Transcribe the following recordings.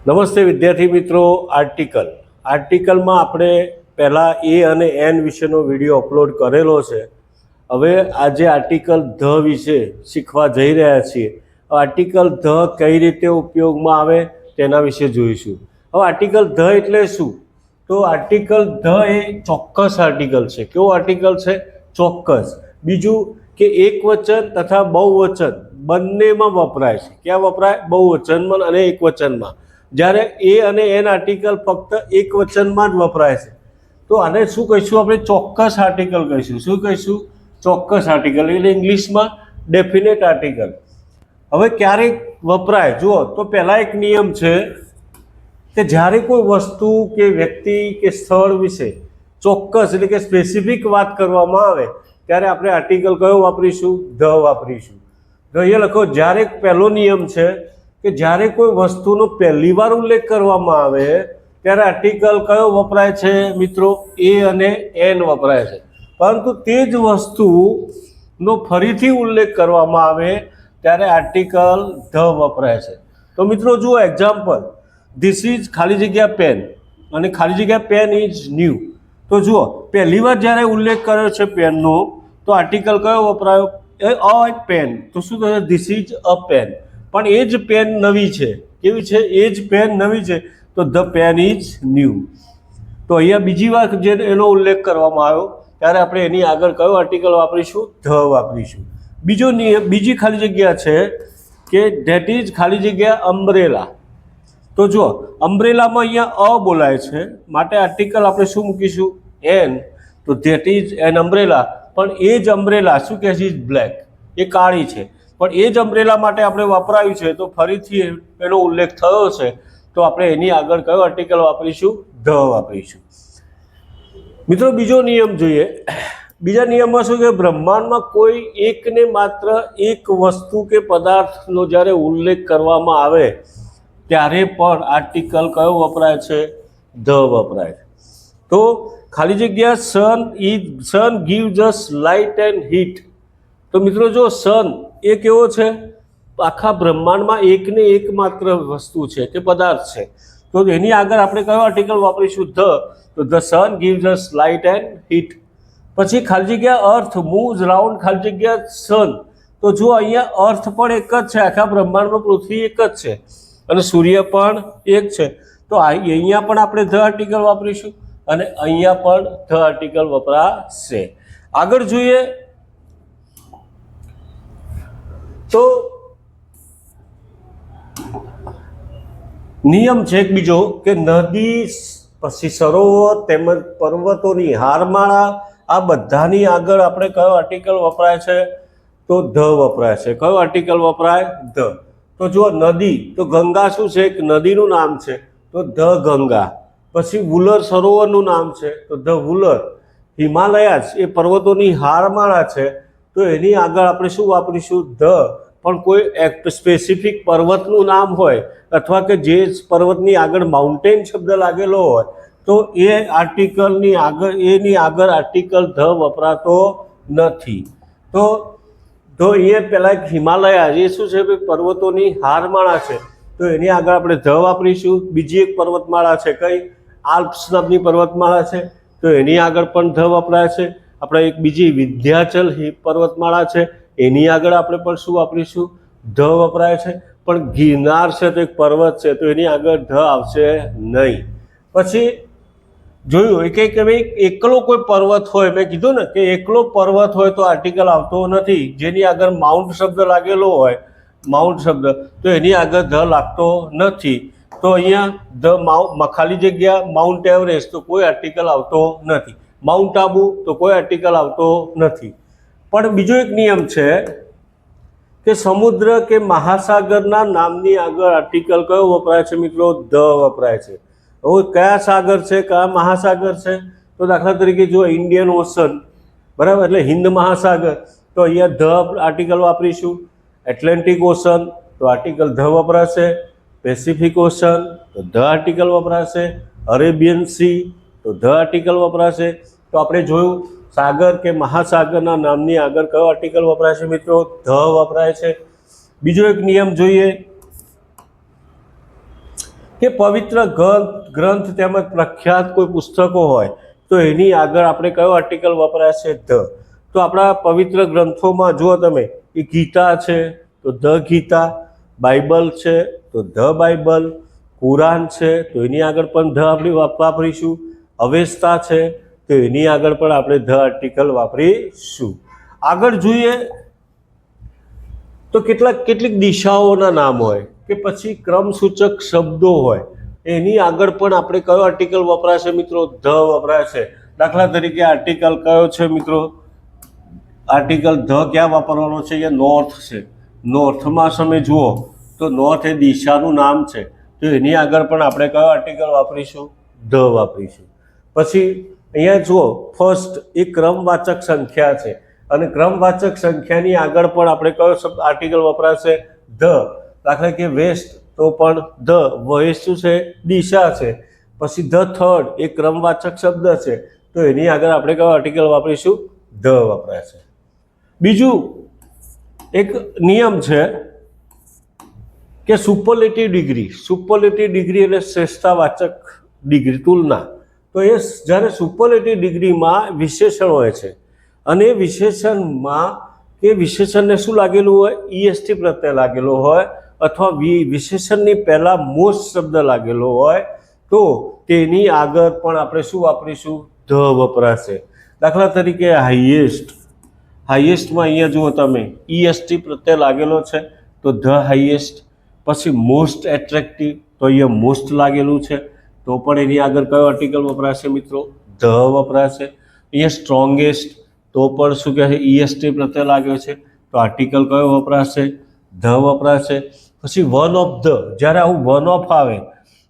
નમસ્તે વિદ્યાર્થી મિત્રો. આર્ટિકલમાં આપણે પહેલાં એ અને એન વિશેનો વિડીયો અપલોડ કરેલો છે. હવે આજે આર્ટિકલ ધ વિશે શીખવા જઈ રહ્યા છીએ. આર્ટિકલ ધ કઈ રીતે ઉપયોગમાં આવે તેના વિશે જોઈશું. હવે આર્ટિકલ ધ એટલે શું? તો આર્ટિકલ ધ એ ચોક્કસ આર્ટિકલ છે. કેવો આર્ટિકલ છે? ચોક્કસ. બીજું કે એકવચન તથા બહુવચન બંનેમાં વપરાય છે. ક્યાં વપરાય? બહુવચનમાં અને એકવચનમાં. જ્યારે એ અને એન આર્ટિકલ ફક્ત એક વચનમાં જ વપરાય છે. તો આને શું કહીશું આપણે? ચોક્કસ આર્ટિકલ કહીશું. શું કહીશું? ચોક્કસ આર્ટિકલ એટલે ઇંગ્લિશમાં ડેફિનેટ આર્ટિકલ. હવે ક્યારેક વપરાય જુઓ તો પહેલાં એક નિયમ છે કે જ્યારે કોઈ વસ્તુ કે વ્યક્તિ કે સ્થળ વિશે ચોક્કસ એટલે કે સ્પેસિફિક વાત કરવામાં આવે ત્યારે આપણે આર્ટિકલ કયો વાપરીશું? ધ વાપરીશું. તો અહીંયા લખો, જ્યારે પહેલો નિયમ છે કે જ્યારે કોઈ વસ્તુનો પહેલી વાર ઉલ્લેખ કરવામાં આવે ત્યારે આર્ટિકલ કયો વપરાય છે મિત્રો? એ અને એન વપરાય છે. પરંતુ તે જ વસ્તુનો ફરીથી ઉલ્લેખ કરવામાં આવે ત્યારે આર્ટિકલ ધ વપરાય છે. તો મિત્રો જુઓ એક્ઝામ્પલ, ધીસ ઇઝ ખાલી જગ્યા પેન અને ખાલી જગ્યા પેન ઇઝ ન્યૂ. તો જુઓ પહેલી વાર જ્યારે ઉલ્લેખ કર્યો છે પેનનો તો આર્ટિકલ કયો વપરાયો? અ પેન. તો શું થશે? This is a pen. પણ એ જ પેન નવી છે. કેવી છે? એ જ પેન નવી છે. તો ધ પેન ઇઝ ન્યૂ. તો અહીંયા બીજી વાર જે એનો ઉલ્લેખ કરવામાં આવ્યો ત્યારે આપણે એની આગળ કયો આર્ટિકલ વાપરીશું? ધ વાપરીશું. બીજી ખાલી જગ્યા છે કે ધેટ ઇઝ ખાલી જગ્યા અમ્બ્રેલા. તો જુઓ અમ્બ્રેલામાં અહીંયા અ બોલાય છે માટે આર્ટિકલ આપણે શું મૂકીશું? એન. તો ધેટ ઇઝ એન અમ્બ્રેલા. પણ એ જ અમ્બ્રેલા શું કહે છે? Is black. એ કાળી છે. પણ એ જ અમ્બ્રેલા માટે આપણે વપરાયું છે તો ફરીથી એનો ઉલ્લેખ થયો છે તો આપણે એની આગળ કયો આર્ટિકલ વાપરીશું? ધ વાપરીશું. મિત્રો બીજો નિયમ જોઈએ. બીજા નિયમમાં શું કે બ્રહ્માંડમાં કોઈ એકને માત્ર એક વસ્તુ કે પદાર્થનો જ્યારે ઉલ્લેખ કરવામાં આવે ત્યારે પણ આર્ટિકલ કયો વપરાય છે? ધ વપરાય છે. તો ખાલી જગ્યા sun gives us light and heat. તો મિત્રો જો સન એ કેવો છે? આખા બ્રહ્માંડમાં એકને એક માત્ર વસ્તુ છે કે પદાર્થ છે. તો એની આગળ આપણે કયો આર્ટિકલ વાપરીશું? ધ. તો the sun gives us light and heat. પછી ખાલી જગ્યા અર્થ મૂવ્સ રાઉન્ડ ખાલી જગ્યા સન. તો જો અહીંયા અર્થ પણ એક જ છે, આખા બ્રહ્માંડમાં પૃથ્વી એક જ છે અને સૂર્ય પણ એક છે. તો અહીંયા પણ આપણે ધ આર્ટિકલ વાપરીશું અને અહીંયા પણ ધ આર્ટિકલ વપરાશે. આગળ જોઈએ તો નિયમ છે એક બીજો કે નદી પછી સરોવર તેમજ પર્વતોની હારમાળા આ બધાની આગળ આપણે કયો આર્ટિકલ વપરાય છે? તો ધ વપરાય છે. કયો આર્ટિકલ વપરાય? ધ. તો જો નદી, તો ગંગા શું છે? એક નદીનું નામ છે તો ધ ગંગા. પછી વુલર સરોવરનું નામ છે તો ધ વુલર. હિમાલયાસ એ પર્વતોની હારમાળા છે તો એની આગળ આપણે શું વાપરીશું? ધ. પણ કોઈ સ્પેસિફિક પર્વતનું નામ હોય અથવા કે જે પર્વતની આગળ માઉન્ટેન શબ્દ લાગેલો હોય તો એ આર્ટિકલની આગળ આર્ટિકલ ધ વપરાતો નથી. તો અહીંયા પહેલાં એક હિમાલયા એ શું છે? પર્વતોની હારમાળા છે તો એની આગળ આપણે ધ વાપરીશું. બીજી એક પર્વતમાળા છે, કઈ? આલ્પ્સ નામની પર્વતમાળા છે તો એની આગળ પણ ધ વપરાય છે. આપણે એક બીજી વિંધ્યાચલ પર્વતમાળા છે એની આગળ આપણે પણ શું વાપરીશું? ધ વપરાય છે. પણ ગિરનાર છે તો એક પર્વત છે તો એની આગળ ધ આવશે નહીં. પછી જોયું કે ભાઈ એકલો કોઈ પર્વત હોય, મેં કીધું ને કે એકલો પર્વત હોય તો આર્ટિકલ આવતો નથી. જેની આગળ માઉન્ટ શબ્દ લાગેલો હોય, માઉન્ટ શબ્દ, તો એની આગળ ધ લાગતો નથી. તો અહીંયા ખાલી જગ્યા માઉન્ટ એવરેસ્ટ તો કોઈ આર્ટિકલ આવતો નથી. માઉન્ટ આબુ તો કોઈ આર્ટિકલ આવતો નથી. પણ બીજો એક નિયમ છે કે સમુદ્ર કે મહાસાગરના નામની આગળ આર્ટિકલ કયો વપરાય છે મિત્રો? ધ વપરાય છે. હવે કયા સાગર છે, કયા મહાસાગર છે? તો દાખલા તરીકે જો ઇન્ડિયન ઓશન, બરાબર, એટલે હિન્દ મહાસાગર, તો અહીંયા ધ આર્ટિકલ વાપરીશું. એટલાન્ટિક ઓશન તો આર્ટિકલ ધ વપરાશે. પેસિફિક ઓશન તો ધ આર્ટિકલ વપરાશે. અરેબિયન સી તો ધ આર્ટિકલ વપરાશે. તો આપણે જોયું સાગર કે મહાસાગરના નામની આગળ કયો આર્ટિકલ વપરાય છે મિત્રો? ધ વપરાય છે. બીજો એક નિયમ જોઈએ કે પવિત્ર ગ્રંથ તેમજ પ્રખ્યાત કોઈ પુસ્તકો હોય તો એની આગળ આપણે કયો આર્ટિકલ વપરાય છે? ધ. તો આપણા પવિત્ર ગ્રંથોમાં જુઓ તમે, એ ગીતા છે તો ધ ગીતા, બાઇબલ છે તો ધ બાઇબલ, કુરાન છે તો એની આગળ પણ ધ આપણે વાપરીશું, અવેસ્તા છે તો એની આગળ પણ આપણે ધ આર્ટિકલ વાપરીશું. આગળ જોઈએ તો કેટલીક દિશાઓના નામ હોય કે પછી ક્રમસૂચક શબ્દો હોય, એની આગળ પણ આપણે કયો આર્ટિકલ વપરાશે મિત્રો? ધ વપરાશે. દાખલા તરીકે આર્ટિકલ કયો છે મિત્રો? આર્ટિકલ ધ ક્યાં વાપરવાનો છે? અહીંયા નોર્થ છે. નોર્થમાં તમે જુઓ તો નોર્થ એ દિશાનું નામ છે, તો એની આગળ પણ આપણે કયો આર્ટિકલ વાપરીશું? ધ વાપરીશું. પછી અહીંયા જુઓ, ફર્સ્ટ એ ક્રમવાચક સંખ્યા છે અને ક્રમવાચક સંખ્યાની આગળ પણ આપણે કયો શબ્દ આર્ટિકલ વપરાશે? ધ. દાખલા કે વેસ્ટ તો પણ ધ. વેસ્ટ શું છે? દિશા છે. પછી ધ થર્ડ એ ક્રમવાચક શબ્દ છે, તો એની આગળ આપણે કયો આર્ટિકલ વાપરીશું? ધ વપરાશે. બીજું એક નિયમ છે કે સુપરલેટિવ ડિગ્રી. સુપરલેટિવ ડિગ્રી એટલે શ્રેષ્ઠતાવાચક ડિગ્રી, તુલના. તો એ જ્યારે સુપરલેટિવ ડિગ્રીમાં વિશેષણ હોય છે અને એ વિશેષણમાં કે વિશેષણને શું લાગેલું હોય? ઈએસટી પ્રત્યય લાગેલો હોય અથવા વિશેષણની પહેલાં મોસ્ટ શબ્દ લાગેલો હોય તો તેની આગળ પણ આપણે શું વાપરીશું? ધ વપરાશે. દાખલા તરીકે હાઈએસ્ટ. હાઈએસ્ટમાં અહીંયા જુઓ તમે, ઈએસટી પ્રત્યય લાગેલો છે તો ધ હાઈએસ્ટ. પછી મોસ્ટ એટ્રેક્ટિવ તો અહીંયા મોસ્ટ લાગેલું છે તો પણ એની આગળ કયો આર્ટિકલ વપરાશે મિત્રો? ધ વપરાશે. અહીંયા સ્ટ્રોંગેસ્ટ તો પણ શું કહે છે? ઈએસટી પ્રત્યય લાગ્યો છે તો આર્ટિકલ કયો વપરાશે? ધ વપરાશે. પછી વન ઓફ ધ, જ્યારે આવું વન ઓફ આવે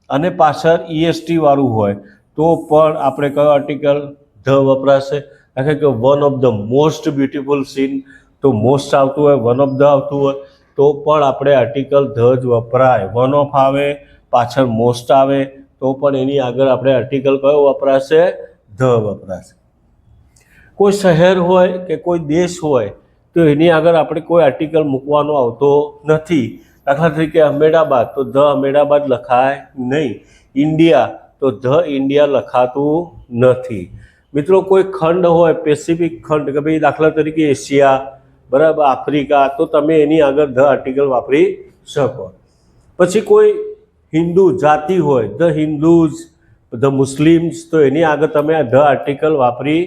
અને પાછળ ઈએસટી વાળું હોય તો પણ આપણે કયો આર્ટિકલ? ધ વપરાશે. કારણ કે one of the most beautiful scene તો મોસ્ટ આવતું હોય, વન ઓફ ધ આવતું હોય તો પણ આપણે આર્ટિકલ ધ જ વપરાય. વન ઓફ આવે પાછળ મોસ્ટ આવે તો પણ એની આગળ આપણે આર્ટિકલ કયો વપરાશે? ધ વપરાશે. કોઈ શહેર હોય કે કોઈ દેશ હોય તો એની આગળ આપણે કોઈ આર્ટિકલ મૂકવાનો આવતો નથી. દાખલા તરીકે અહેમદાબાદ તો ધ અહેમદાબાદ લખાય નહીં. ઇન્ડિયા તો ધ ઇન્ડિયા લખાતું નથી. મિત્રો કોઈ ખંડ હોય, પેસિફિક ખંડ, કે ભાઈ દાખલા તરીકે એશિયા, બરાબર, આફ્રિકા, તો તમે એની આગળ ધ આર્ટિકલ વાપરી શકો. પછી કોઈ હિન્દુ જાતિ હોય, ધ હિન્દુઝ, ધ મુસ્લિમ્સ, તો એની આગળ તમે આ ધ આર્ટિકલ વાપરી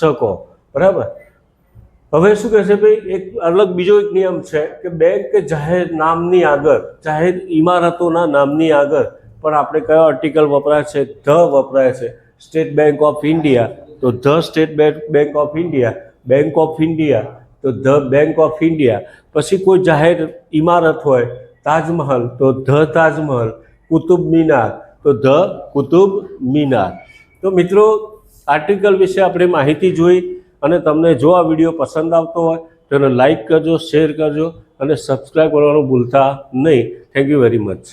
શકો. બરાબર. હવે શું કહે છે ભાઈ, એક અલગ બીજો એક નિયમ છે કે બેંક કે જાહેર નામની આગળ, જાહેર ઇમારતોના નામની આગળ પણ આપણે કયો આર્ટિકલ વપરાય છે? ધ વપરાય છે. સ્ટેટ બેંક ઓફ ઇન્ડિયા તો the state bank of India, bank of India તો ધ બેંક ઓફ ઇન્ડિયા. પછી કોઈ જાહેર ઇમારત હોય, તાજમહલ તો ધ તાજમહલ, કુતુબ મિનાર તો ધ કુતુબ મિનાર. તો મિત્રો આર્ટિકલ વિશે આપણે માહિતી જોઈ અને તમને જો આ વિડીયો પસંદ આવતો હોય તો એને લાઈક કરજો, શેર કરજો અને સબસ્ક્રાઈબ કરવાનું ભૂલતા નહીં. Thank you very much.